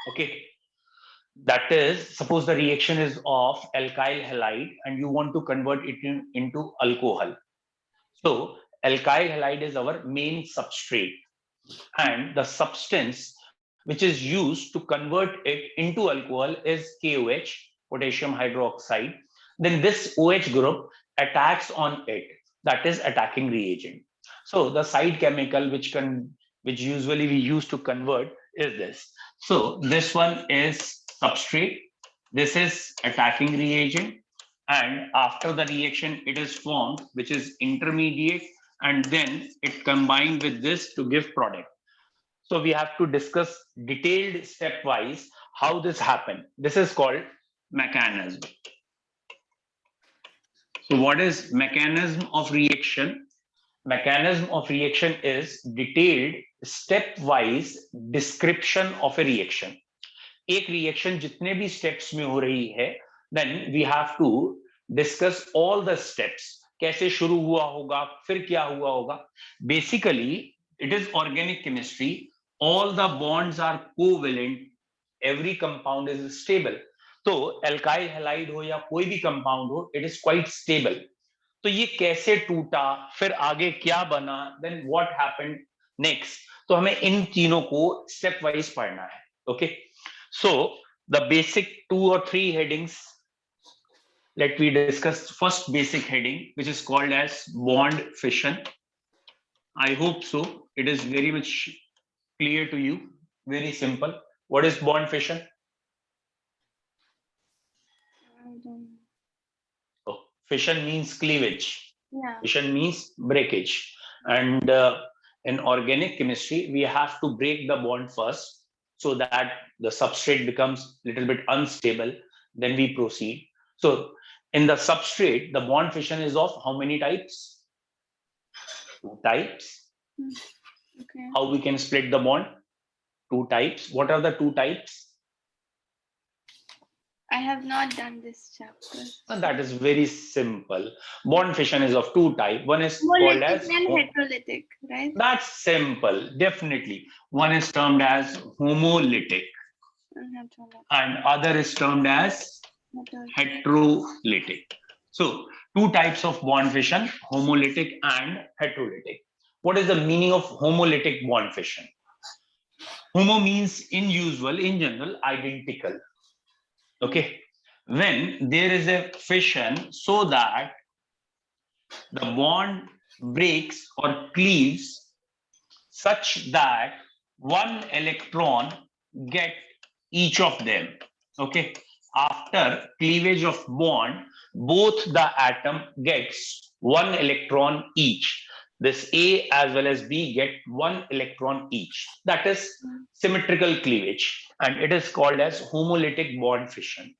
Okay, that is, suppose the reaction is of alkyl halide and you want to convert it into alcohol. So alkyl halide is our main substrate, and the substance which is used to convert it into alcohol is KOH, potassium hydroxide. Then this OH group attacks on it, that is attacking reagent. So the side chemical which usually we use to convert is this. So this one is substrate, this is attacking reagent, and after the reaction it is formed, which is intermediate, and then it combined with this to give product. So we have to discuss detailed stepwise how this happened. This is called mechanism. So what is mechanism of reaction? Mechanism of reaction is detailed stepwise description of a reaction. एक reaction जितने भी steps में हो रही है, then we have to discuss all the steps, कैसे शुरू हुआ होगा, फिर क्या हुआ होगा. Basically it is organic chemistry, all the bonds are covalent, every compound is stable. तो एल्काइल हैलाइड हो या कोई भी कंपाउंड हो, इट इज क्वाइट स्टेबल. तो ये कैसे टूटा, फिर आगे क्या बना, देन व्हाट हैपेंड नेक्स्ट, तो हमें इन तीनों को स्टेप वाइज पढ़ना है. Okay, so the basic 2 or 3 headings, let me discuss first basic heading, which is called as bond fission. I hope so it is very much clear to you. Very simple. What is bond fission? I don't Oh, fission means cleavage. Yeah. Fission means breakage. And in organic chemistry we have to break the bond first, so that the substrate becomes a little bit unstable, then we proceed. So in the substrate, the bond fission is of how many types? 2 types. Okay. How we can split the bond? 2 types. What are the 2 types? I have not done this chapter. And that is very simple. Bond fission is of 2 types. One is called as Homolytic and heterolytic, right? that's simple, definitely. One is termed as homolytic and other is termed as heterolytic. So 2 types of bond fission, homolytic and heterolytic. What is the meaning of homolytic bond fission? Homo means in usual, in general, identical. Okay, when there is a fission so that the bond breaks or cleaves such that one electron get each of them. Okay, after cleavage of bond, both the atom gets one electron each. This A as well as B get one electron each. That is symmetrical cleavage, and it is called as homolytic bond fission.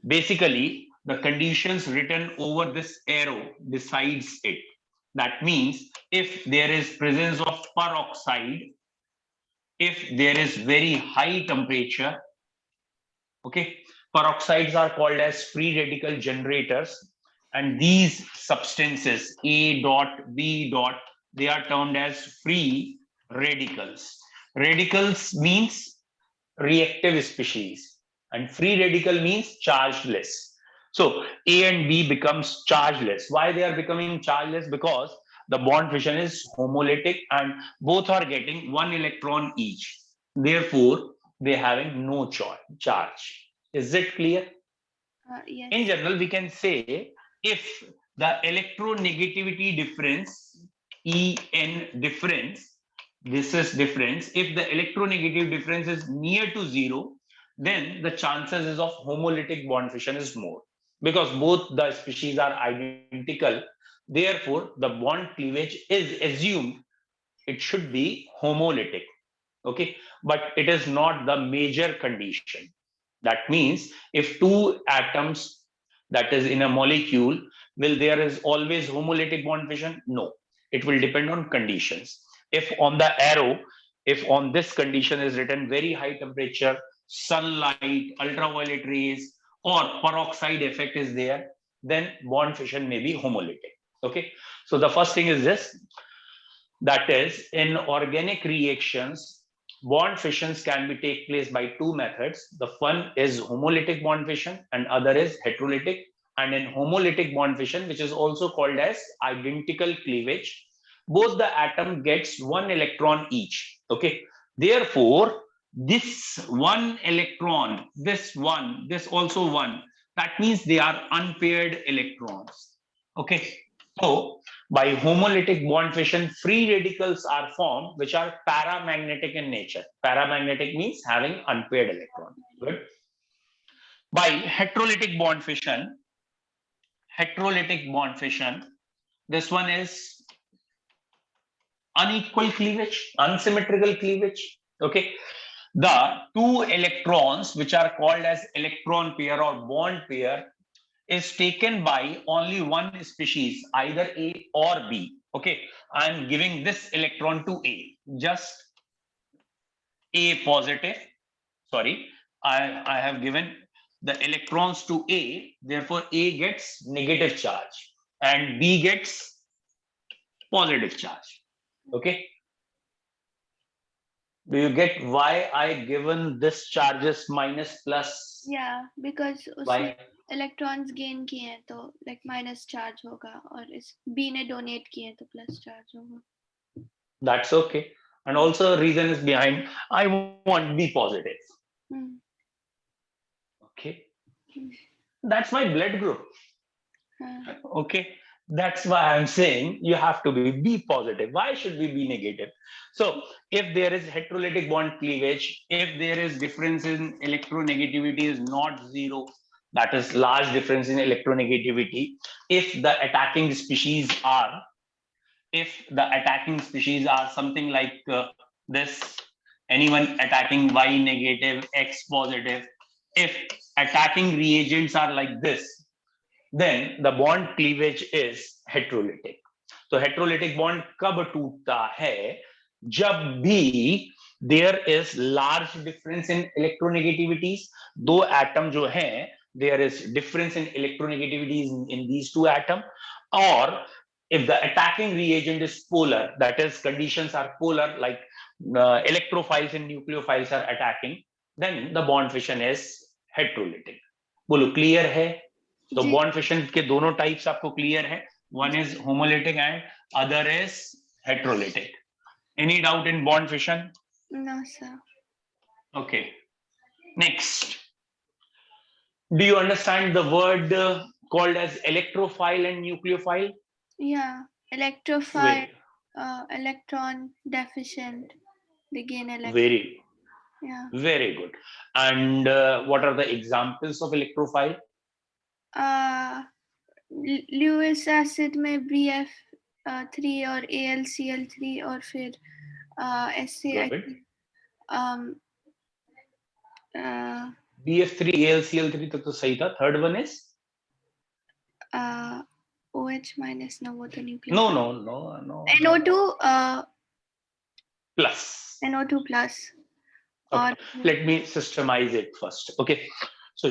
Basically, the conditions written over this arrow decides it. That means if there is presence of peroxide, if there is very high temperature, okay, peroxides are called as free radical generators, and these substances A dot, B dot, they are termed as free radicals. Radicals means reactive species, and free radical means chargeless. So A and B becomes chargeless. Why they are becoming chargeless? Because the bond fission is homolytic and both are getting one electron each. Therefore, they having no charge. Is it clear? Yes. In general, we can say if the electronegativity difference, En difference, this is difference, if the electronegative difference is near to 0, then the chances is of homolytic bond fission is more, because both the species are identical. Therefore, the bond cleavage is assumed it should be homolytic. Okay, but it is not the major condition. That means if 2 atoms, that is in a molecule, will there is always homolytic bond fission? No, it will depend on conditions. If on the arrow, if on this condition is written very high temperature, sunlight, ultraviolet rays, or peroxide effect is there, then bond fission may be homolytic. Okay, so the first thing is this, that is in organic reactions, bond fissions can be take place by two methods. The one is homolytic bond fission and other is heterolytic. And in homolytic bond fission, which is also called as identical cleavage, both the atom gets one electron each. Okay. Therefore, this one electron, this also one, that means they are unpaired electrons. Okay. So by homolytic bond fission, free radicals are formed which are paramagnetic in nature. Paramagnetic means having unpaired electrons. Good. By heterolytic bond fission, this one is unequal cleavage, unsymmetrical cleavage. Okay. The two electrons, which are called as electron pair or bond pair, is taken by only one species, either A or B. Okay, I am giving this electron to A, just A positive. Sorry, I have given the electrons to A, therefore A gets negative charge and B gets positive charge. Okay. Do you get why I given this charges minus plus? Yeah, because Why? Electrons gain किए हैं तो like minus charge होगा और इस B ने donate किए हैं तो प्लस चार्ज होगा. That's okay. And also reason is behind, I want B positive. Okay. That's my blood group. Okay. That's why I'm saying you have to be B positive. Why should we be negative? So if there is heterolytic bond cleavage, if there is difference in electronegativity is not zero, that is large difference in electronegativity. If the attacking species are something like this, anyone attacking Y negative, X positive, if attacking reagents are like this, then the bond cleavage is heterolytic. So heterolytic bond कब टूटता है? जब भी there is large difference in electronegativities, दो atom जो हैं, there is difference in electronegativities in these two atoms, or if the attacking reagent is polar, that is conditions are polar, like electrophiles and nucleophiles are attacking, then the bond fission is heterolytic. बोलो clear है? तो bond fission के दोनों types आपको clear है. One is homolytic and other is heterolytic. Any doubt in bond fission? No sir. Okay, next. Do you understand the word called as electrophile and nucleophile? Yeah, electrophile, electron deficient, they gain electron. Very good. And what are the examples of electrophile? Lewis acid में BF3 और AlCl3 और फिर BF3 AlCl3 तक तो सही था. Third one is OH minus. No, वो तो nuclear. No. NO2 plus. NO2 plus. Okay. Let me systemize it first. Okay. So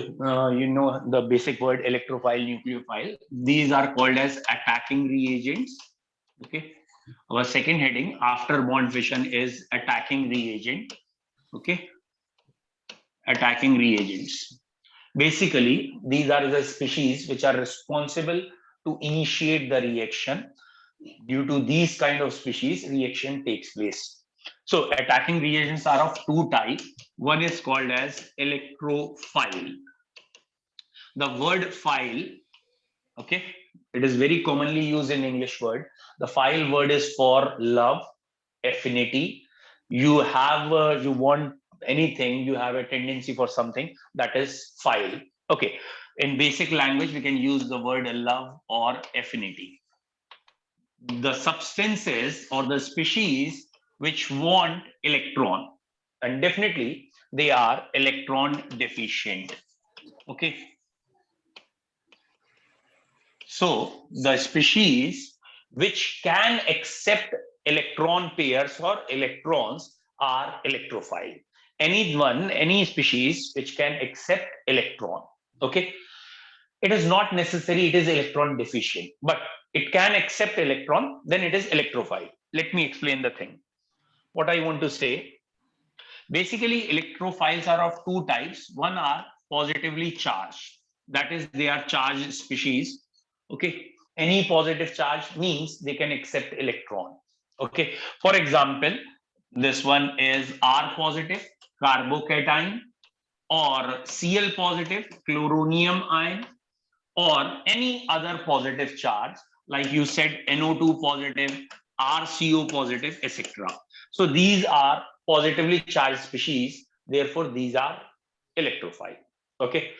you know the basic word electrophile, nucleophile. These are called as attacking reagents. Okay. Our second heading after bond fission is attacking reagent. Okay. Attacking reagents. Basically, these are the species which are responsible to initiate the reaction. Due to these kind of species, reaction takes place. So attacking reagents are of two types. One is called as electrophile. The word phile, okay, it is very commonly used in English word. The phile word is for love, affinity. You have, you want anything, you have a tendency for something, that is phile. Okay, in basic language, we can use the word love or affinity. The substances or the species which want electron, and definitely they are electron deficient. Okay. So the species which can accept electron pairs or electrons are electrophile. Any species which can accept electron. Okay. It is not necessary it is electron deficient, but it can accept electron, then it is electrophile. Let me explain the thing. What I want to say, Basically, electrophiles are of two types. One are positively charged, that is, they are charged species. Okay, any positive charge means they can accept electron. Okay, for example, this one is R positive, carbocation, or Cl positive, chloronium ion, or any other positive charge, like you said, NO2 positive, RCO positive, etc. So these are positively charged species, therefore these are electrophile. Okay.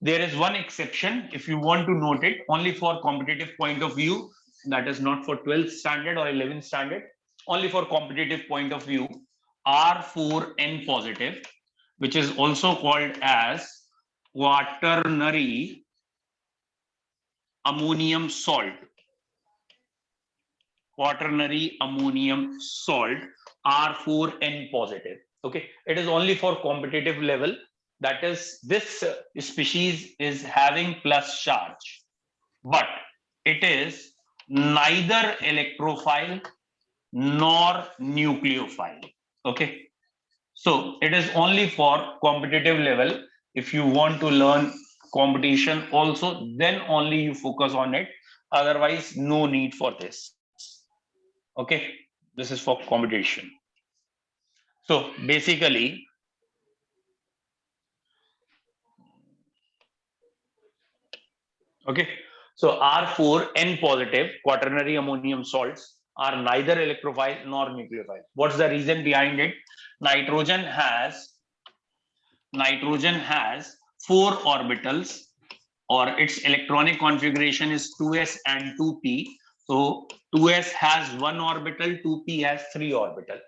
There is one exception, if you want to note it, only for competitive point of view, that is not for 12th standard or 11th standard, only for competitive point of view, R4N positive, which is also called as quaternary ammonium salt, quaternary ammonium salt, R4N positive. Okay, it is only for competitive level. That is, this species is having plus charge, but it is neither electrophile nor nucleophile. Okay, so it is only for competitive level. If you want to learn competition also, then only you focus on it. Otherwise, no need for this. Okay, this is for competition. So basically, okay, so R4N positive quaternary ammonium salts are neither electrophile nor nucleophile. What's the reason behind it? Nitrogen has 4 orbitals, or its electronic configuration is 2s and 2p. So 2s has 1 orbital, 2p has 3 orbital,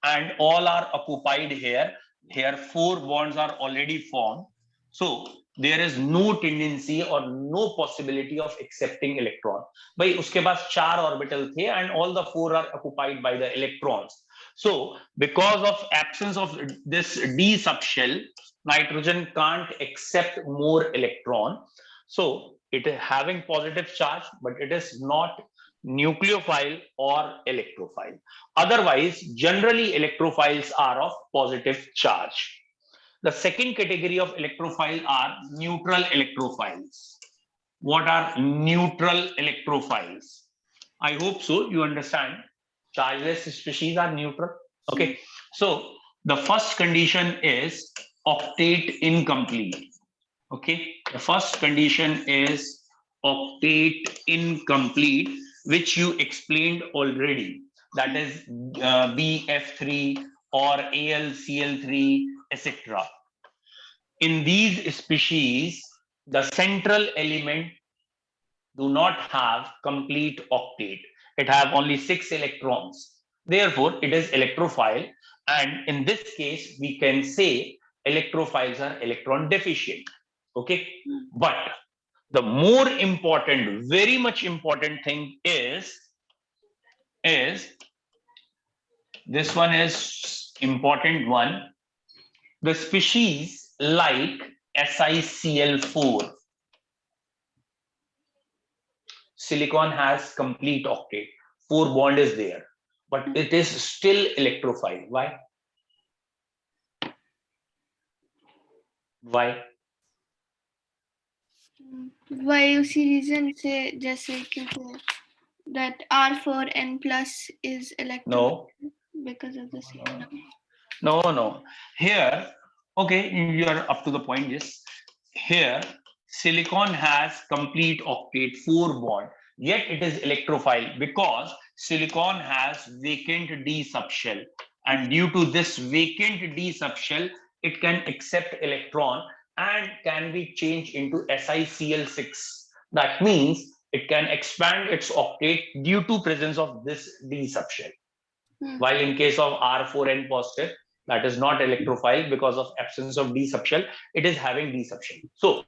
and all are occupied here. Here 4 bonds are already formed. So there is no tendency or no possibility of accepting electron. भाई उसके पास 4 orbital थे and all the 4 are occupied by the electrons. So because of absence of this d subshell, nitrogen can't accept more electron. So it is having positive charge, but it is not nucleophile or electrophile. Otherwise, generally electrophiles are of positive charge. The second category of electrophile are neutral electrophiles. What are neutral electrophiles? I hope so. You understand. Chargeless species are neutral. Okay. So the first condition is octet incomplete. Okay. The first condition is octet incomplete, which you explained already. That is BF3 or AlCl3, etc. In these species, the central element do not have complete octet. It have only 6 electrons. Therefore, it is electrophile. And in this case, we can say electrophiles are electron deficient. Okay. But the more important, very much important thing is this one is important one. The species like SiCl4, silicon has complete octet, 4 bond is there, but it is still electrophile. Why? Why? Why उसी reason से जैसे क्योंकि that R4N plus is electrophile because of the same. No. Here, okay, you are up to the point. Yes. Here, silicon has complete octet, 4 bond, yet it is electrophile because silicon has vacant d subshell, and due to this vacant d subshell, it can accept electron and can be changed into SiCl6. That means it can expand its octet due to presence of this d subshell. While in case of R4N positive, that is not electrophile because of absence of d subshell, it is having d subshell. So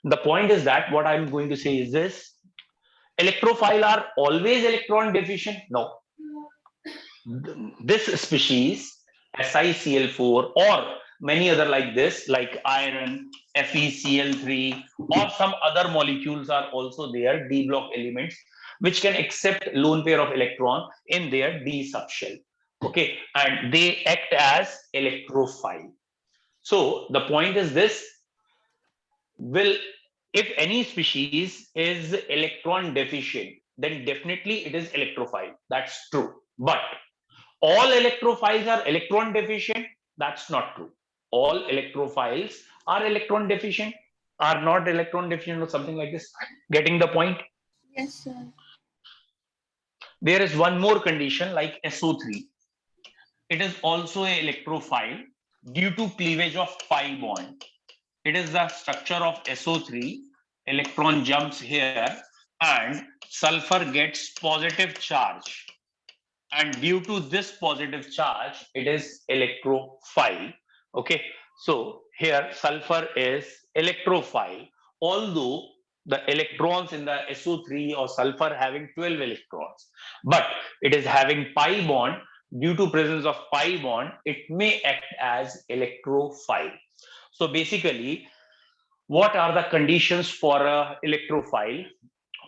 the point is that what I'm going to say is this: electrophile are always electron deficient? No. This species, SiCl4 or many other like this, like iron, FeCl3, or some other molecules are also there, d block elements, which can accept lone pair of electron in their d subshell. Okay, and they act as electrophile. So the point is this: will if any species is electron deficient, then definitely it is electrophile. That's true. But all electrophiles are electron deficient? That's not true. All electrophiles are electron deficient, are not electron deficient, or something like this. Getting the point? Yes, sir. There is one more condition like SO3. It is also an electrophile due to cleavage of pi bond. It is the structure of SO3. Electron jumps here and sulfur gets positive charge. And due to this positive charge, it is electrophile. Okay, so here sulfur is electrophile, although the electrons in the SO3 or sulfur having 12 electrons, but it is having pi bond. Due to presence of pi bond, it may act as electrophile. So basically, what are the conditions for a electrophile?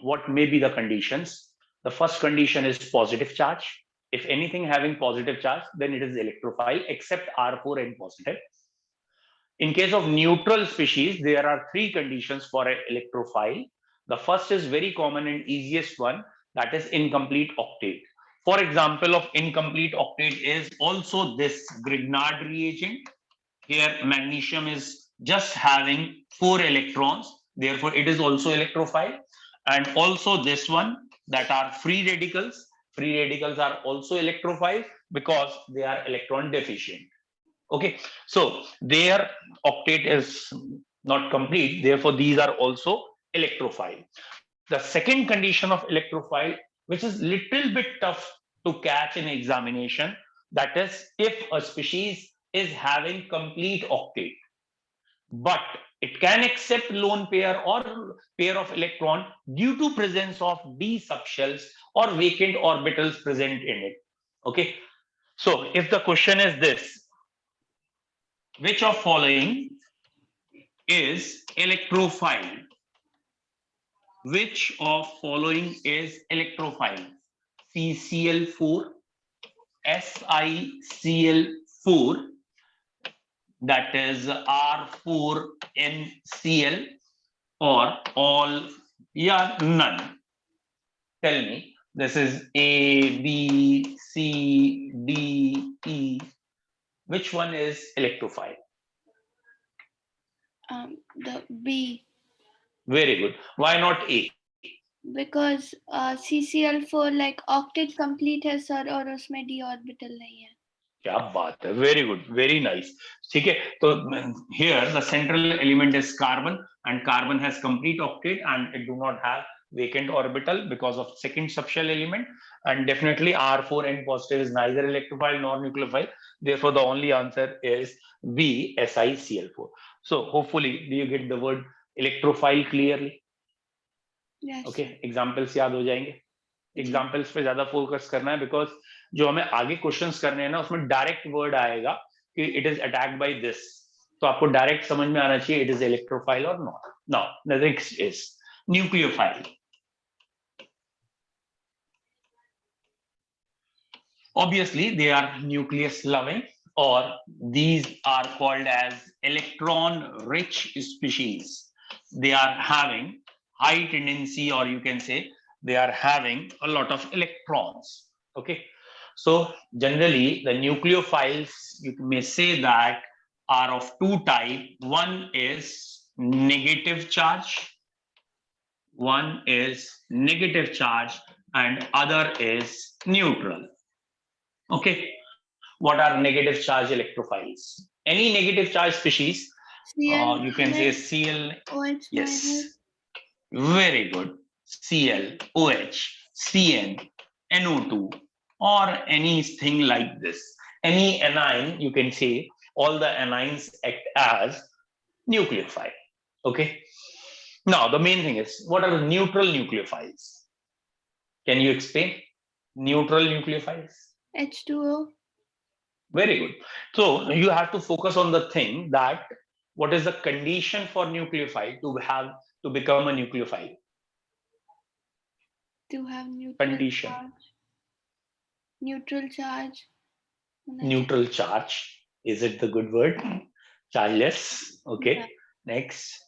What may be the conditions? The first condition is positive charge. If anything having positive charge, then it is electrophile, except R4 and positive. In case of neutral species, there are three conditions for an electrophile. The first is very common and easiest one, that is incomplete octet. For example of incomplete octet is also this Grignard reagent. Here magnesium is just having 4 electrons, therefore it is also electrophile. And also this one, that are free radicals. Free radicals are also electrophile because they are electron deficient. Okay, so their octet is not complete, therefore these are also electrophile. The second condition of electrophile, which is little bit tough to catch in examination, that is if a species is having complete octet, but it can accept lone pair or pair of electron due to presence of d subshells or vacant orbitals present in it. Okay, so if the question is this, which of following is electrophile? Which of following is electrophile? CCl4, SiCl4, that is R4NCl, or all, yeah, none. Tell me, this is A, B, C, D, E. Which one is electrophile? The B. Very good. Why not A? Because CCl4 like octet complete है sir और उसमें d orbital नहीं है. क्या बात है, very good, very nice. ठीक है, तो here the central element is carbon, and carbon has complete octet and it do not have vacant orbital because of second subshell element, and definitely R4 N positive is neither electrophile nor nucleophile. Therefore, the only answer is B, SiCl4. So hopefully, do you get the word electrophile clearly? Yes. Okay, examples याद हो जाएंगे. Examples पे ज्यादा focus करना है, because जो हमें आगे क्वेश्चंस करने हैं ना, उसमें डायरेक्ट वर्ड आएगा कि it is attacked by this, तो आपको डायरेक्ट समझ में आना चाहिए इट इज इलेक्ट्रोफाइल और not. Now the next is nucleophile. Obviously they are nucleus loving, or these are called as electron rich species. They are having high tendency, or you can say they are having a lot of electrons. Okay, so generally the nucleophiles, you may say that, are of two types. One is negative charge, and other is neutral. Okay, what are negative charge electrophiles? Any negative charge species, you can say Cl. OH Yes, minus. very good. Cl, OH, Cn, NO2, or anything like this. Any anion, you can say all the anions act as nucleophile. Okay, now the main thing is, what are the neutral nucleophiles? Can you explain neutral nucleophiles? H2O. Very good. So you have to focus on the thing that what is the condition for nucleophile to become a nucleophile? To have neutral Condition. charge. Neutral charge. Neutral charge. Is it the good word? Chargeless. Okay. Yeah. Next.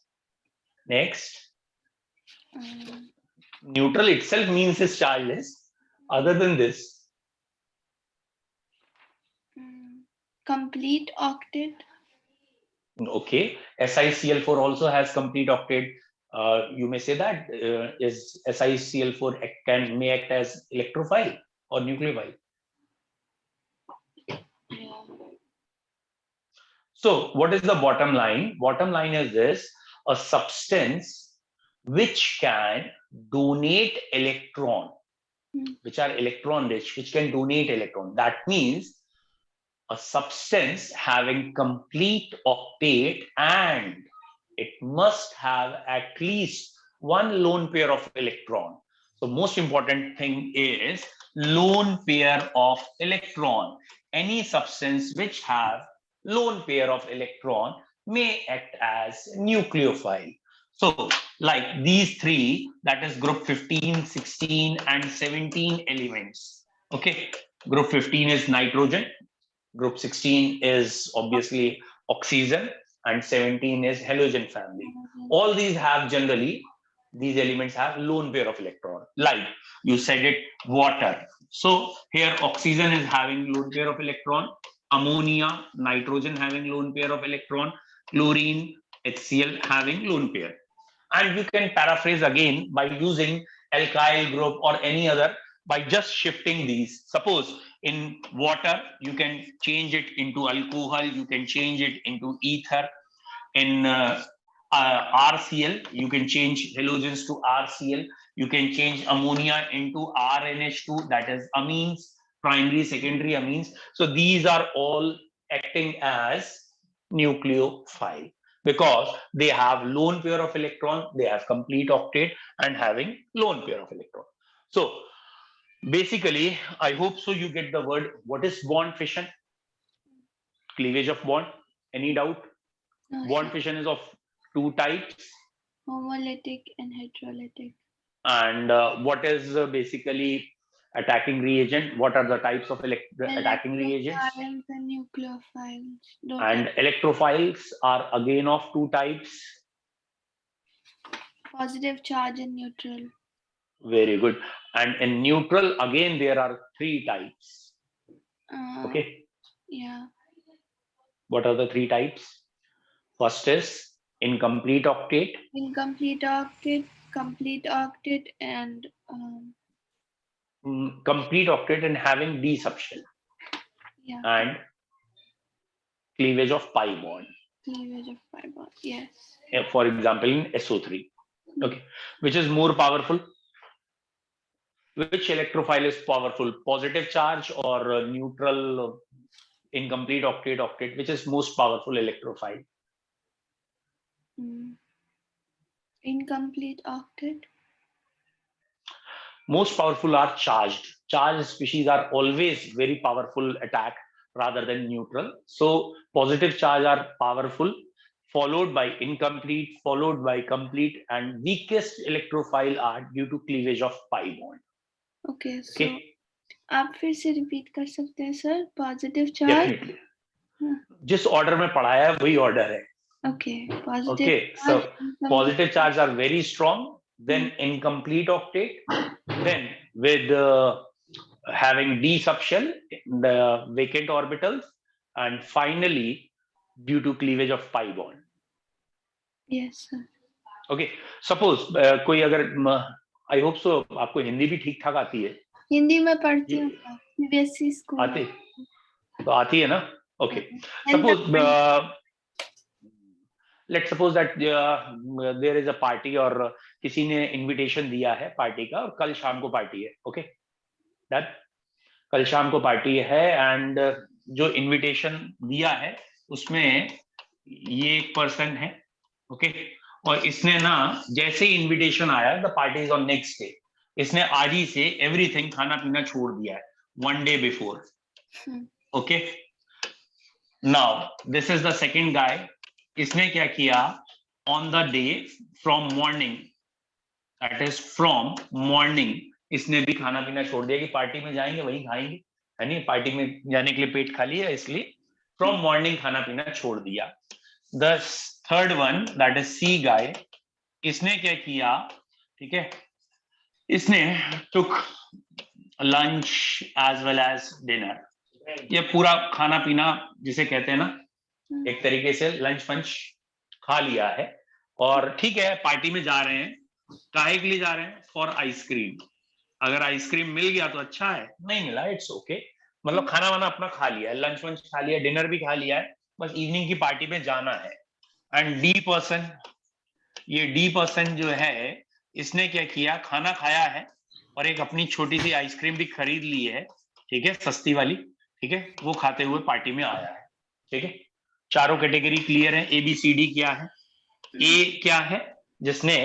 Neutral itself means is chargeless. Other than this. Complete octet. Okay. SiCl4 also has complete octet. You may say that is SiCl4 may act as electrophile or nucleophile. Yeah. So what is the bottom line? Bottom line is this: a substance which can donate electron, which are electron rich, which can donate electron. That means a substance having complete octet, and it must have at least one lone pair of electron. So most important thing is lone pair of electron. Any substance which have lone pair of electron may act as nucleophile. So like these three, that is group 15, 16 and 17 elements. Okay, group 15 is nitrogen, group 16 is obviously oxygen, and 17 is halogen family. All these have generally, these elements have lone pair of electron. Like you said it, water. So here oxygen is having lone pair of electron, ammonia, nitrogen having lone pair of electron, chlorine, HCl having lone pair. And you can paraphrase again by using alkyl group or any other by just shifting these. Suppose in water, you can change it into alcohol, you can change it into ether. In RCl, you can change halogens to RCl. You can change ammonia into RNH2, that is amines, primary, secondary amines. So these are all acting as nucleophile because they have lone pair of electron, they have complete octet and having lone pair of electron. So basically, I hope so you get the word. What is bond fission? Cleavage of bond. Any doubt? No, bond fission is of two types. Homolytic and heterolytic. And what is basically attacking reagent? What are the types of attacking reagents? And nucleophiles. And electrophiles are again of two types. Positive charge and neutral. Very good. And in neutral, again, there are three types. Okay. Yeah. What are the three types? First is incomplete octet. Incomplete octet, complete octet, and complete octet and having d subshell. Yeah. And cleavage of pi bond. Cleavage of pi bond. Yes. For example, in SO3. Okay. Which is more powerful? Which electrophile is powerful? Positive charge or neutral incomplete octet? Which is most powerful electrophile? Incomplete octet. Most powerful are charged. Charged species are always very powerful attack rather than neutral. So positive charge are powerful, followed by incomplete, followed by complete, and weakest electrophile are due to cleavage of pi bond. Okay, so आप फिर से repeat कर सकते हैं sir? Positive charge. Definitely. जिस order में पढ़ाया है वही order है. Okay. Positive. Okay. So positive charge are very strong. Then incomplete octet. Then with having d subshell, the vacant orbitals, and finally due to cleavage of pi bond. Yes, sir. Okay. Suppose कोई अगर I hope so आपको हिंदी भी ठीक ठाक आती है. हिंदी में पढ़ती हूँ CBSE स्कूल. आती तो आती है ना. Okay. Suppose let's suppose that there is a party और किसी ने invitation दिया है पार्टी का और कल शाम को पार्टी है. Okay. That कल शाम को पार्टी है and जो invitation दिया है उसमें ये एक person है. Okay. और इसने ना जैसे invitation आया the party is on next day. इसने आज ही से everything खाना पीना छोड़ दिया है one day before. Okay. Now this is the second guy. इसने क्या किया on the day from morning, that is from morning, इसने भी खाना पीना छोड़ दिया कि पार्टी में जाएंगे वहीं खाएंगे. यानी पार्टी में जाने के लिए पेट खाली है, इसलिए फ्रॉम मॉर्निंग खाना पीना छोड़ दिया। The third one that is C guy, इसने क्या किया, ठीक है, इसने took lunch as well as dinner, ये पूरा खाना पीना जिसे कहते हैं ना, एक तरीके से लंच पंच खा लिया है। और ठीक है, पार्टी में जा रहे हैं, काहे के लिए जा रहे हैं? For ice cream. अगर आइसक्रीम मिल गया तो अच्छा है, नहीं मिला इट्स ओके, मतलब खाना वाना अपना खा लिया है, लंच वंच खा लिया, डिनर भी खा लिया है, बस इवनिंग की पार्टी में जाना है। एंड डी पर्सन, ये डी पर्सन जो है, इसने क्या किया, खाना खाया है और एक अपनी छोटी सी आइसक्रीम भी खरीद ली है, ठीक है, सस्ती वाली, ठीक है, वो खाते हुए पार्टी में आया है। ठीक है, चारों कैटेगरी क्लियर है। ए बी सी डी क्या है? ए क्या है? जिसने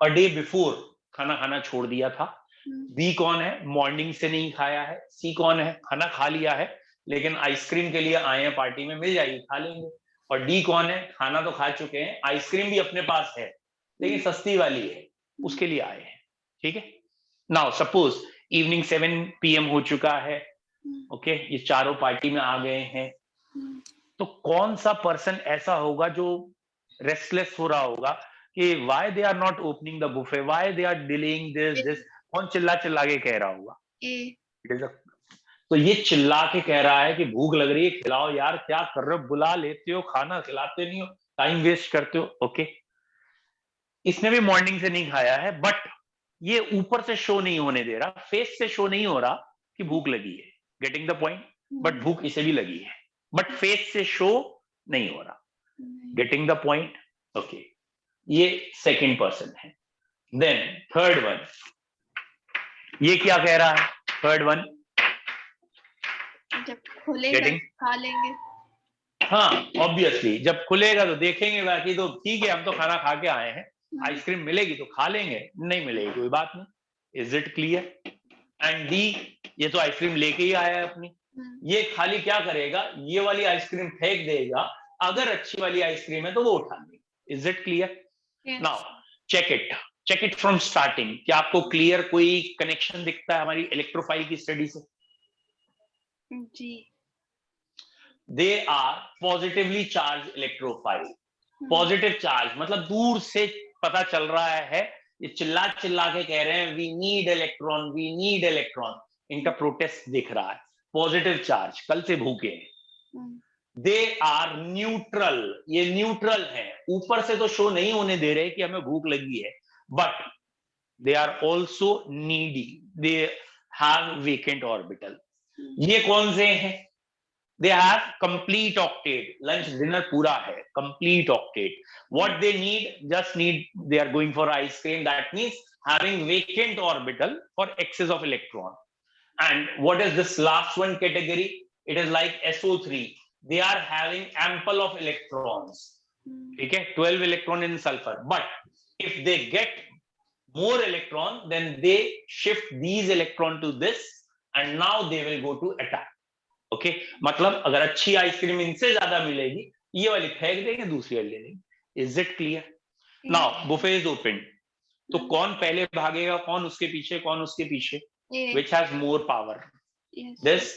अ डे बिफोर खाना खाना छोड़ दिया था। बी कौन है? मॉर्निंग से नहीं खाया है। सी कौन है? खाना खा लिया है लेकिन आइसक्रीम के लिए आए हैं, पार्टी में मिल जाएगी, खा लेंगे। और डी कौन है? खाना तो खा चुके हैं, आइसक्रीम भी अपने पास है लेकिन सस्ती वाली है, उसके लिए आए हैं। ठीक है, नाउ सपोज इवनिंग 7 PM हो चुका है, ओके, ये चारों पार्टी में आ गए हैं, तो कौन सा पर्सन ऐसा होगा जो रेस्टलेस हो रहा होगा कि why they are not opening the buffet, why they are delaying this? कौन चिल्ला चिल्ला के कह रहा होगा? तो ये चिल्ला के कह रहा है कि भूख लग रही है, खिलाओ यार, क्या कर रहे हो, बुला लेते हो, खाना खिलाते नहीं हो, टाइम वेस्ट करते हो। ओके, इसने भी मॉर्निंग से नहीं खाया है, बट ये ऊपर से शो नहीं होने दे रहा, फेस से शो नहीं हो रहा कि भूख लगी है, गेटिंग द पॉइंट, बट भूख इसे भी लगी है, बट फेस से शो नहीं हो रहा, गेटिंग द पॉइंट। ओके, ये सेकंड पर्सन है। देन थर्ड वन, ये क्या कह रहा है? थर्ड वन, जब खुलेगा खा लेंगे। हाँ, ऑब्वियसली जब खुलेगा तो देखेंगे, बाकी तो ठीक है, हम तो खाना खा के आए हैं, आइसक्रीम मिलेगी तो खा लेंगे, नहीं मिलेगी कोई बात नहीं। Is it clear? And D, ये तो आइसक्रीम लेके ही आया है अपनी, ये खाली क्या करेगा, ये वाली आइसक्रीम फेंक देगा, अगर अच्छी वाली आइसक्रीम है तो वो उठा लेगा। Is it clear? Now check it from starting. क्या आपको क्लियर कोई कनेक्शन दिखता है हमारी इलेक्ट्रोफाइल की स्टडी से? जी, they are positively charge electrophile. Positive charge मतलब दूर से पता चल रहा है, ये चिल्ला चिल्ला के कह रहे हैं we need electron, we need electron, इनका प्रोटेस्ट दिख रहा है, पॉजिटिव चार्ज, कल से भूखे हैं। दे आर न्यूट्रल, ये न्यूट्रल है, ऊपर से तो शो नहीं होने दे रहे कि हमें भूख लगी है, but they are also needy, they have vacant orbital. ये कौन से हैं? They have complete octet, lunch dinner पूरा है, complete octet. What they need, just need, they are going for ice cream, that means having vacant orbital for excess of electron. And what is this last one category? It is like SO3, they are having ample of electrons, ठीक है, 12 electron in sulfur, but if they get more electron, then they shift these electron to this and now they will go to attack. Okay, मतलब अगर अच्छी ice cream इनसे ज्यादा मिलेगी, ये वाली फेंक देंगे, दूसरी वाली ले लेंगे। Is it clear? Now buffet is open, तो कौन पहले भागेगा, कौन उसके पीछे, कौन उसके पीछे? Which has more power? This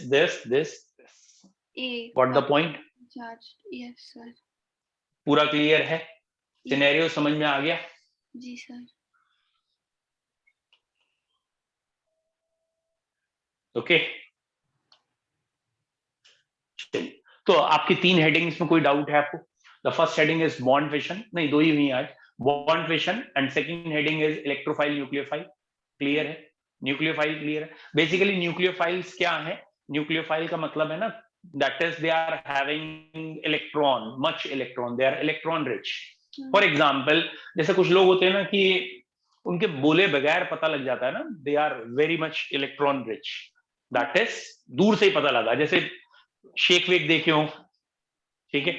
what the point? Yes sir. पूरा क्लियर है? सिनेरियो समझ में आ गया? जी सर। ओके, तो आपकी 3 हेडिंग्स में कोई डाउट है आपको? The first heading is bond fission, नहीं 2 ही हुई आज, bond fission, and second heading is electrophile nucleophile. Clear है? न्यूक्लियोफाइल क्लियर है? बेसिकली न्यूक्लियोफाइल्स क्या है? न्यूक्लियोफाइल का मतलब है ना, that is they are having electron, much electron, they are electron rich. For example, जैसे कुछ लोग होते हैं ना कि उनके बोले बगैर पता लग जाता है ना, they are very much electron rich, that is दूर से ही पता लगा। जैसे शेक वेक देखे हो, ठीक है,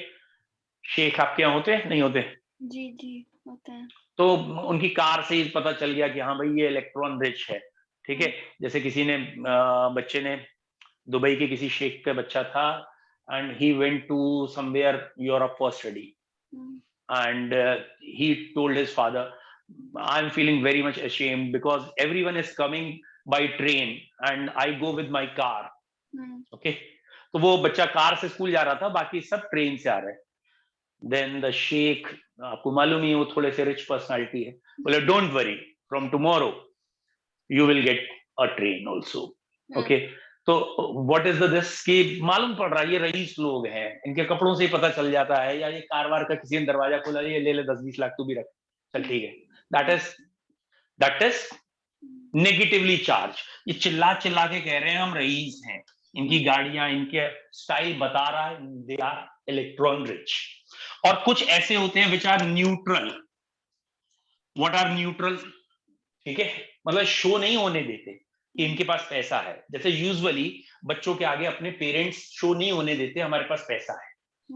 शेक आपके यहाँ होते हैं नहीं होते? जी जी होते हैं। तो उनकी कार से ही पता चल गया कि हाँ भाई ये इलेक्ट्रॉन रिच है, ठीक है। जैसे किसी ने बच्चे ने, दुबई के किसी शेख का बच्चा था, and he went to somewhere Europe for study, and he told his father, I am feeling very much ashamed because everyone is coming by train and I go with my car. Okay तो वो बच्चा car से school जा रहा था, बाकी सब train से आ रहे हैं। देन द शेख, आपको मालूम ही है वो थोड़े से रिच पर्सनालिटी है, बोले don't worry, from tomorrow you will get a train also. Okay तो व्हाट इज दिस कि मालूम पड़ रहा है ये रईस लोग हैं, इनके कपड़ों से ही पता चल जाता है, या ये कारवार का किसी ने दरवाजा खोला, ये ले ले 10-20 लाख तू भी रख, चल ठीक है। That is negatively charge. ये चिल्ला चिल्ला के कह रहे हैं हम रईस हैं, इनकी गाड़ियां, इनके स्टाइल बता रहा है दे आर इलेक्ट्रॉन रिच। और कुछ ऐसे होते हैं which are neutral. What are neutral? ठीक है, मतलब शो नहीं होने देते कि इनके पास पैसा है। जैसे यूजुअली बच्चों के आगे अपने पेरेंट्स शो नहीं होने देते हमारे पास पैसा है,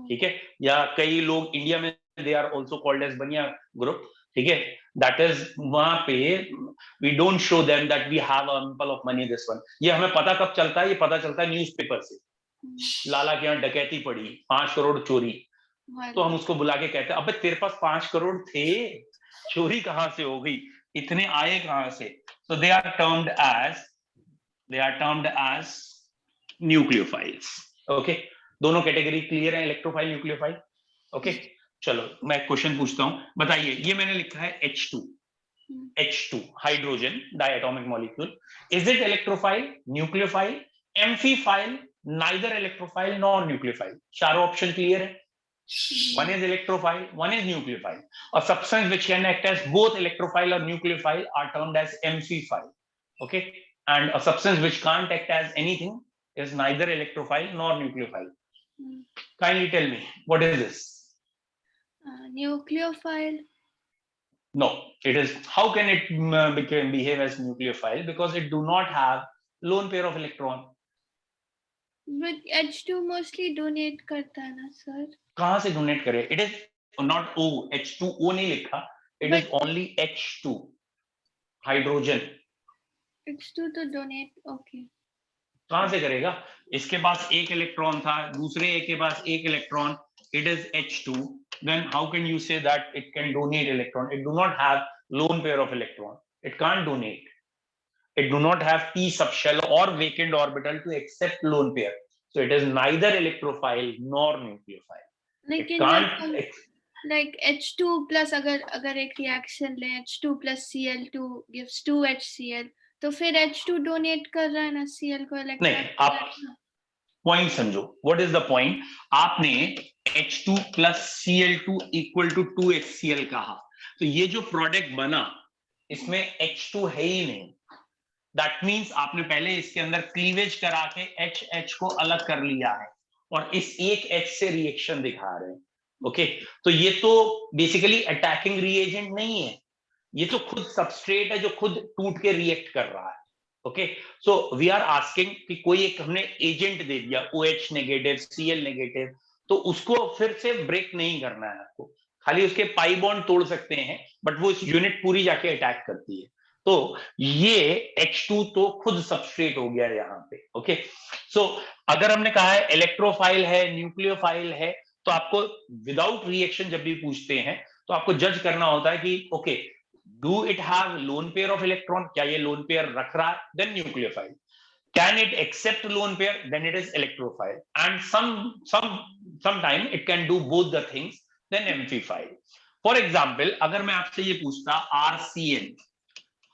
ठीक है। या कई लोग इंडिया में they are also called as Baniya group, ठीक है। दैट इज वहां पे we don't show them that we have a ample of money this one. ये हमें पता कब चलता है? ये पता चलता है न्यूज़पेपर से। लाला के यहाँ डकैती पड़ी, 5 करोड़ चोरी, तो हम उसको बुला के कहते हैं अबे तेरे पास 5 करोड़ थे, चोरी कहां से हो गई, इतने आए कहां से? So they are termed as nucleophiles. Okay, दोनों कैटेगरी क्लियर है, इलेक्ट्रोफाइल न्यूक्लियोफाइल। ओके चलो मैं क्वेश्चन पूछता हूं, बताइए ये मैंने लिखा है H2 hydrogen diatomic molecule, is it electrophile, nucleophile, amphiphile, neither electrophile nor nucleophile? चारों ऑप्शन क्लियर है। One is electrophile, one is nucleophile. A substance which can act as both electrophile or nucleophile are termed as amphiphile. Okay, and a substance which can't act as anything is neither electrophile nor nucleophile. Kindly tell me, what is this? Nucleophile. No, it is. How can it behave as nucleophile? Because it do not have lone pair of electron. But H2 mostly donate करता है ना sir? कहाँ से donate करे? It is not O, H2O नहीं लिखा, it is only H2 hydrogen. H2 तो donate, okay. कहां से करेगा? इसके पास एक इलेक्ट्रॉन था, दूसरे एक के पास एक electron, it is H2, then how can you say that it can donate electron? It do not have lone pair of electron, it can't donate, it do not have p subshell or vacant orbital to accept lone pair, so it is neither electrophile nor nucleophile. लेकिन it can't like H2 plus अगर एक reaction ले H2 plus Cl2 gives 2 HCl, तो फिर H2 donate कर रहा है ना Cl को इलेक्ट्रॉन। नहीं, आप पॉइंट समझो, व्हाट इज द पॉइंट? आपने H2 plus Cl2 equal to 2HCl कहा, तो ये जो प्रोडक्ट बना इसमें H2 है ही नहीं। दैट मीन्स आपने पहले इसके अंदर क्लीवेज करा के H को अलग कर लिया है और इस एक H से रिएक्शन दिखा रहे हैं। ओके तो ये तो बेसिकली अटैकिंग रिएजेंट नहीं है, ये तो खुद सबस्ट्रेट है जो खुद टूट के रिएक्ट कर रहा है। Okay so we are asking कि कोई एक हमने एजेंट दे दिया OH नेगेटिव, Cl नेगेटिव, तो उसको फिर से ब्रेक नहीं करना है आपको, खाली उसके पाई बॉन्ड तोड़ सकते हैं, बट वो इस यूनिट पूरी जाके अटैक करती है। तो ये H2 तो खुद सबस्ट्रेट हो गया यहाँ पे। ओके सो अगर हमने कहा है इलेक्ट्रोफाइल है, न्यूक्लियोफाइल है, तो आपको विदाउट रिएक्शन जब भी पूछते हैं तो आपको जज करना होता है कि okay do it have lone pair of electron, क्या ये लोन पेयर रख रहा है, then nucleophile. Can it accept lone pair? Then it is electrophile. And sometime it can do both the things, then amphiphile. For example, अगर मैं आपसे ये पूछता RCN,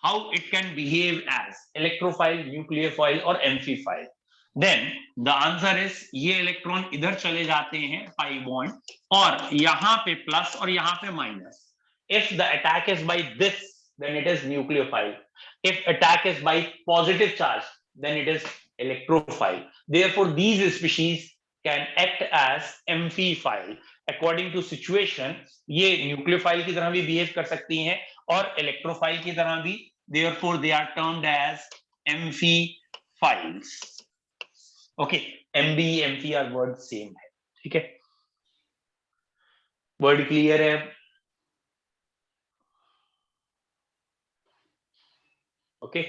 how it can behave as electrophile, nucleophile or amphiphile? Then the answer is ये electron इधर चले जाते हैं पाई बॉन्ड और यहाँ पे प्लस और यहाँ पे minus. If the attack is by this, then it is nucleophile. If attack is by positive charge, then it is electrophile. Therefore, these species can act as amphiphile. According to situation, ये nucleophile की तरह भी behave कर सकती हैं और electrophile की तरह भी, therefore they are termed as amphiphiles. Okay, MB, MP are word same है, ठीक है? Word clear है? Okay.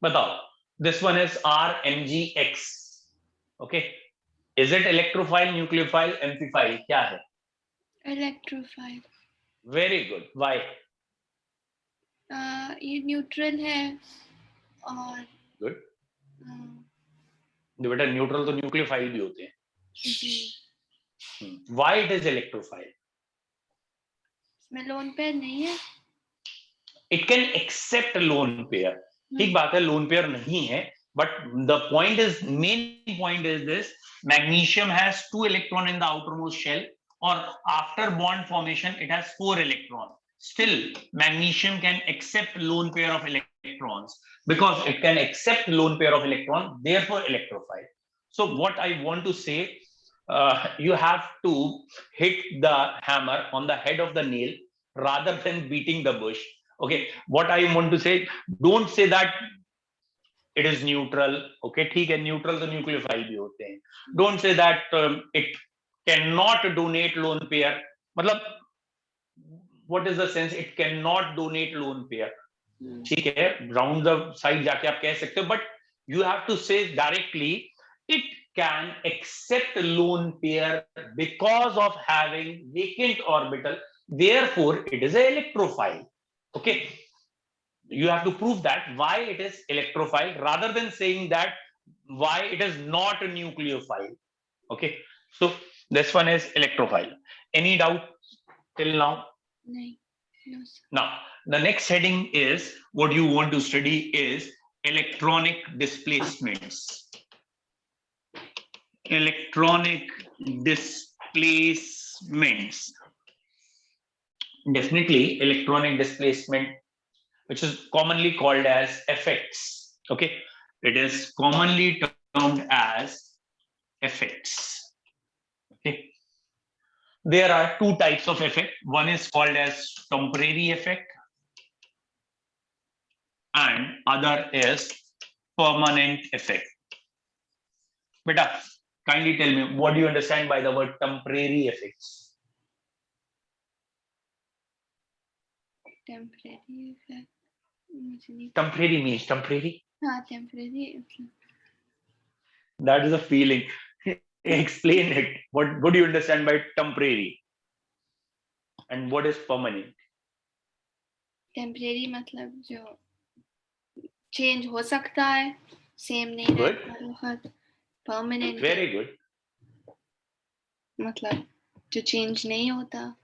बताओ, this one is RMGX. Okay, is it electrophile, nucleophile, amphiphile? क्या है? इलेक्ट्रोफाइल। Very good. Why? ये न्यूट्रल है और Good. बेटा न्यूट्रल तो न्यूक्लियोफाइल भी होते हैं. जी Why it is electrophile? इसमें लोन पेयर नहीं है. It can accept a lone pair. ठीक बात है, lone pair नहीं है, but the point is, main point is this: magnesium has 2 electron in the outermost shell, or after bond formation it has 4 electron. Still, magnesium can accept lone pair of electrons. Because it can accept lone pair of electron, therefore electrophile. So what I want to say, you have to hit the hammer on the head of the nail rather than beating the bush. Okay, what I want to say, don't say that it is neutral. Okay, ठीक है, neutral तो nucleophile भी होते हैं. Don't say that it cannot donate lone pair. मतलब what is the sense? It cannot donate lone pair. ठीक है, round the side जाके आप कह सकते हो, but you have to say directly it can accept lone pair because of having vacant orbital. Therefore, it is an electrophile. Okay, you have to prove that why it is electrophile rather than saying that why it is not a nucleophile. Okay, so this one is electrophile. Any doubt till now? नहीं. No, sir. Now, the next heading is, what you want to study is electronic displacements. Electronic displacements. Definitely electronic displacement, which is commonly called as effects. Okay, it is commonly termed as effects. Okay, there are 2 types of effect. One is called as temporary effect and other is permanent effect. Beta, kindly tell me, what do you understand by the word temporary effects? Temporary effect. मुझे नहीं. Temporary means temporary. हाँ, temporary. That is a feeling. Explain it. What do you understand by temporary? And what is permanent? Temporary मतलब जो change हो सकता है, same नहीं Good. रहता. Permanent. Very good. मतलब जो change नहीं होता.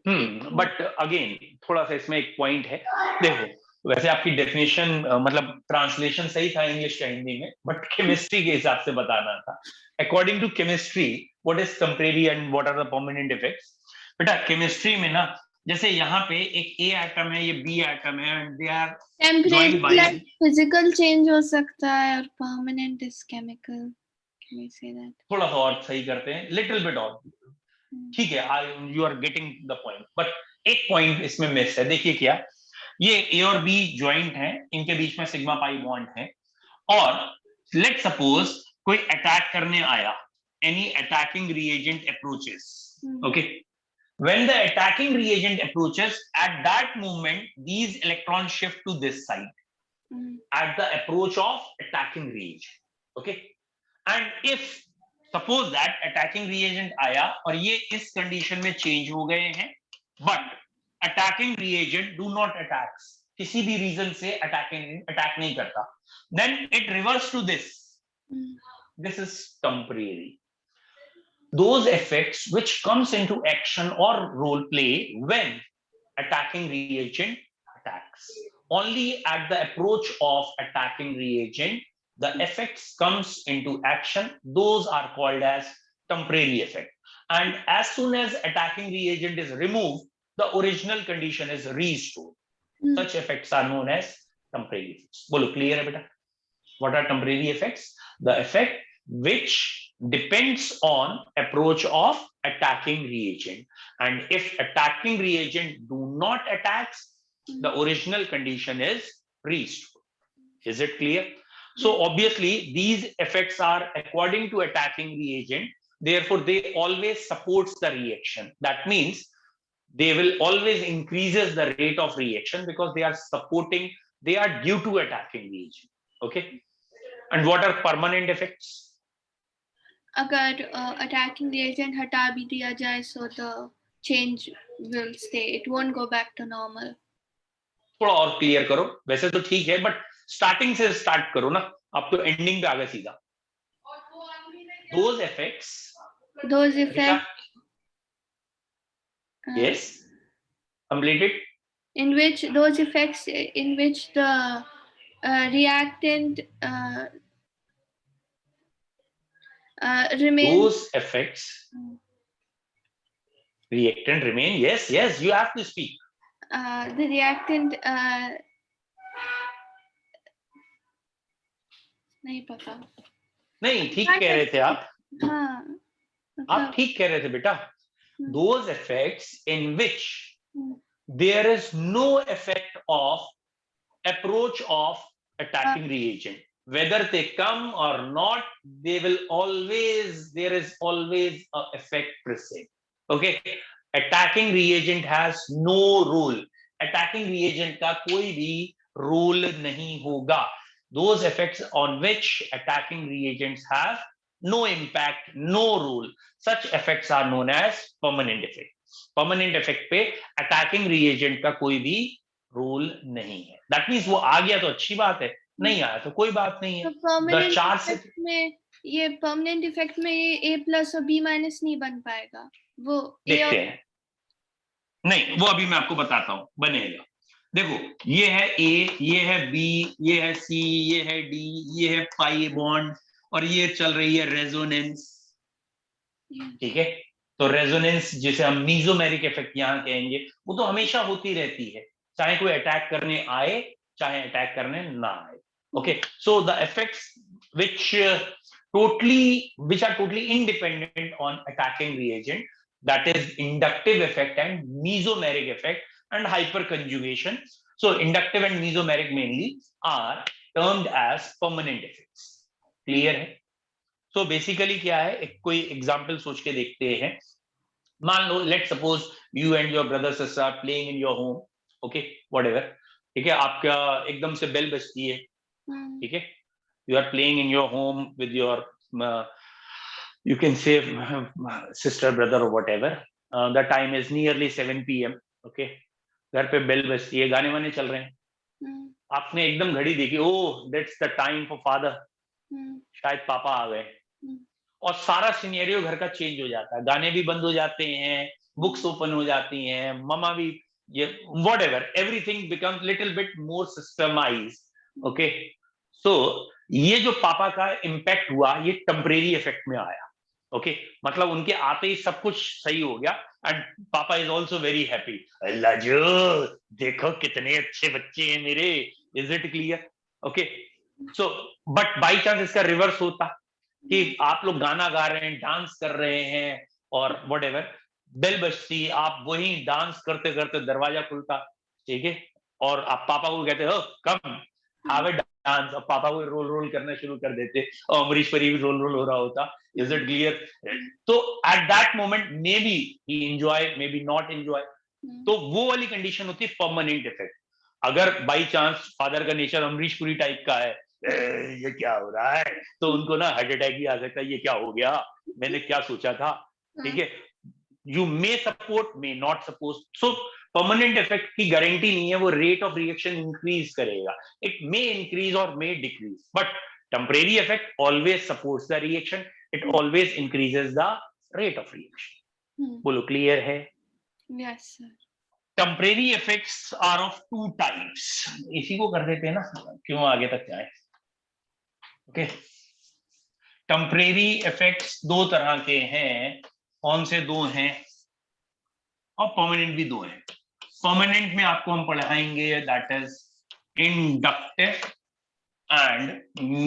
But again, थोड़ा सा इसमें एक पॉइंट है. देखो, वैसे आपकी डेफिनेशन मतलब ट्रांसलेशन सही था इंग्लिश का हिंदी में, बट केमिस्ट्री के हिसाब से बताना था. According to chemistry, what is temporary and what are the permanent effects? बेटा केमिस्ट्री में ना, जैसे यहाँ पे एक ए एटम है, ये बी एटम है, and they are Temporary like physical change हो सकता है और permanent is chemical. Can we say that? थोड़ा सा और सही करते हैं, लिटिल बिट और. ठीक है, you are getting the point, but एक पॉइंट इसमें मिस है. देखिए क्या, ये ए और बी ज्वाइंट हैं, इनके बीच में सिग्मा पाई बॉन्ड है, और लेट सपोज कोई अटैक करने आया, any attacking reagent approaches. Okay, when the attacking reagent approaches, at that moment these electrons shift to this side at the approach of attacking reagent. Okay, and if suppose that attacking reagent आया और ये इस condition में change हो गए हैं, but attacking reagent do not attacks, किसी भी रीजन से अटैक नहीं करता, then it reverts to this. This is temporary. Those effects which comes into action or role play when attacking reagent attacks. Only at the approach of attacking reagent, the effects comes into action. Those are called as temporary effect. And as soon as attacking reagent is removed, the original condition is restored. Such effects are known as temporary effects. Bolo, clear hai beta? What are temporary effects? The effect which depends on approach of attacking reagent, and if attacking reagent do not attacks, the original condition is restored. Is it clear? So obviously these effects are according to attacking reagent, therefore they always supports the reaction. That means they will always increases the rate of reaction because they are supporting, they are due to attacking reagent. Okay, and what are permanent effects? अगर attacking reagent हटा भी दिया जाए so the change will stay, it won't go back to normal. थोड़ा और clear करो, वैसे तो ठीक है बट स्टार्टिंग से स्टार्ट करो ना, आप तो एंडिंग पे आ गए सीधा. Those effects which are, yes, complete it. In which those effects in which the reactant remain. Those effects, reactant remain. Yes, yes, you have to speak. The reactant नहीं पता. नहीं, ठीक कह रहे थे आप. हाँ, आप ठीक कह रहे थे बेटा. Those effects in which there is no effect of approach of attacking reagent, whether they come or not, they will always, there is always a effect present. Okay, attacking reagent has no role. Attacking reagent का कोई भी role नहीं होगा. Those effects on which attacking reagents have no impact, no role, such effects are known as permanent effect. Permanent effect पे attacking reagent का कोई भी rule नहीं है. दैट मीन्स वो आ गया तो अच्छी बात है, नहीं आया तो कोई बात नहीं है. परमानेंट इफेक्ट में ये परमानेंट इफेक्ट में ये a प्लस और b माइनस नहीं बन पाएगा. वो देखते हैं. नहीं, वो अभी मैं आपको बताता हूं, बनेगा. देखो, ये है a, ये है b, ये है c, ये है d, ये है पाई बॉन्ड और ये चल रही है रेजोनेंस. ठीक है, तो रेजोनेंस जिसे हम मीजोमेरिक इफेक्ट यहां कहेंगे, वो तो हमेशा होती रहती है, चाहे कोई अटैक करने आए चाहे अटैक करने ना आए. Okay, so the effects which are totally independent on attacking reagent, that is inductive effect and mesomeric effect and hyperconjugation. So inductive and mesomeric mainly are termed as permanent effects. Clear है? So basically क्या है, एक कोई example सोच के देखते हैं. मान लो, let suppose you and your brother sister are playing in your home. Okay, whatever. ठीक है, आपका एकदम से बेल बजती है. ठीक है, you are playing in your home with your, you can say sister brother और whatever. The time is nearly 7 PM. Okay, घर पे बेल बजती है, गाने वाने चल रहे हैं. आपने एकदम घड़ी देखी, oh that's the time for father, शायद पापा आ गए, और सारा सिनेरियो घर का चेंज हो जाता है. गाने भी बंद हो जाते हैं, बुक्स ओपन हो जाती हैं, मम्मा भी, ये whatever, everything becomes little bit more systematized. Okay, so ये जो पापा का इम्पैक्ट हुआ, ये टेम्परेरी इफेक्ट में आया. ओके, मतलब उनके आते ही सब कुछ सही हो गया एंड पापा इज ऑल्सो वेरी हैप्पी. अल्लाह जो, देखो कितने अच्छे बच्चे हैं मेरे. Is it clear? Okay, so but by chance इसका रिवर्स होता कि आप लोग गाना गा रहे हैं, डांस कर रहे हैं और व्हाटएवर, बेल बजती, आप वही डांस करते करते दरवाजा खुलता. ठीक है, और आप पापा को कहते हो कम हैव अ डांस, और पापा को रोल रोल करना शुरू कर देते और अमरीश परी भी रोल रोल हो रहा होता. Is it clear? तो at that moment may be he enjoy, may be not enjoy. तो वो वाली कंडीशन होती है परमानेंट इफेक्ट. अगर बाई चांस फादर का नेचर अमरीश पुरी टाइप का है, ये क्या हो रहा है, तो उनको ना हार्ट अटैक ही आ सकता है. ये क्या हो गया, मैंने क्या सोचा था. ठीक है, you may support, may not suppose. So permanent effect की गारंटी नहीं है, वो रेट ऑफ रिएक्शन इंक्रीज करेगा. इट मे इंक्रीज और may decrease, but temporary effect always supports the reaction, it always increases the rate of reaction. बोलो, clear है? Yes sir. Temporary effects are of 2 types. इसी को कर देते हैं ना, क्यों आगे तक जाए. ओके, टेम्परेरी इफेक्ट्स 2 तरह के हैं. कौन से 2 हैं? और परमानेंट भी 2 हैं. परमानेंट में आपको हम पढ़ाएंगे, that is inductive and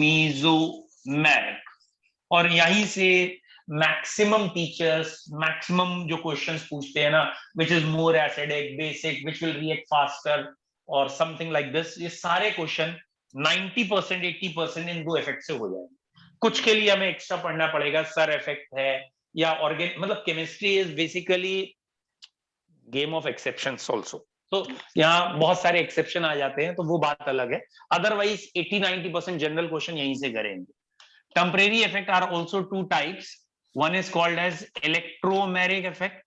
mesomeric. और यहीं से मैक्सिमम टीचर्स, मैक्सिमम जो क्वेश्चंस पूछते हैं ना, which is more acidic, basic, which will react faster और समथिंग लाइक दिस, ये सारे क्वेश्चन 90% 80% इन 2 इफेक्ट से हो जाएंगे. कुछ के लिए हमें एक्स्ट्रा पढ़ना पड़ेगा, सर इफेक्ट है या ऑर्गेन, मतलब chemistry is basically game of exceptions also. तो यहाँ बहुत सारे एक्सेप्शन आ जाते हैं, तो वो बात अलग है. अदरवाइज 80-90% जनरल क्वेश्चन यहीं से करेंगे. Temporary effect are also 2 types. one is called as electromeric effect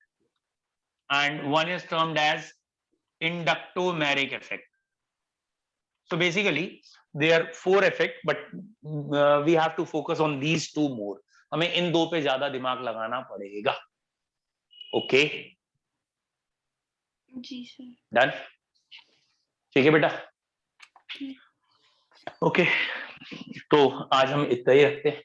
and one is termed as inductomeric effect. So basically there are four effects, but we have to focus on these two more. हमें इन दो पे ज्यादा दिमाग लगाना पड़ेगा. Okay जी sir. Done. ठीक है बेटा. ओके तो आज हम इतना ही रखते हैं.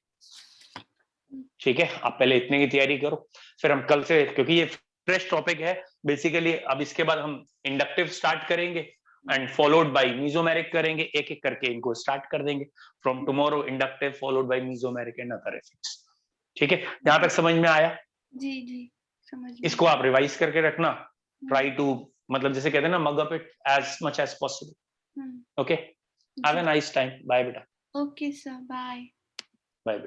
ठीक है, आप पहले इतने की तैयारी करो, फिर हम कल से, क्योंकि ये फ्रेश टॉपिक है बेसिकली, अब इसके बाद हम इंडक्टिव स्टार्ट करेंगे एंड फॉलोड बाय मीसोमेरिक करेंगे, एक एक करके इनको स्टार्ट कर देंगे. From tomorrow inductive followed by mesomeric and other effects. ठीक है, यहाँ तक समझ में आया? जी जी समझ में. इसको आप रिवाइज करके रखना. ट्राई टू, मतलब जैसे कहते हैं ना, mug up it as much as possible. Okay, have a nice time. Bye बेटा. Okay sir, bye. बाय.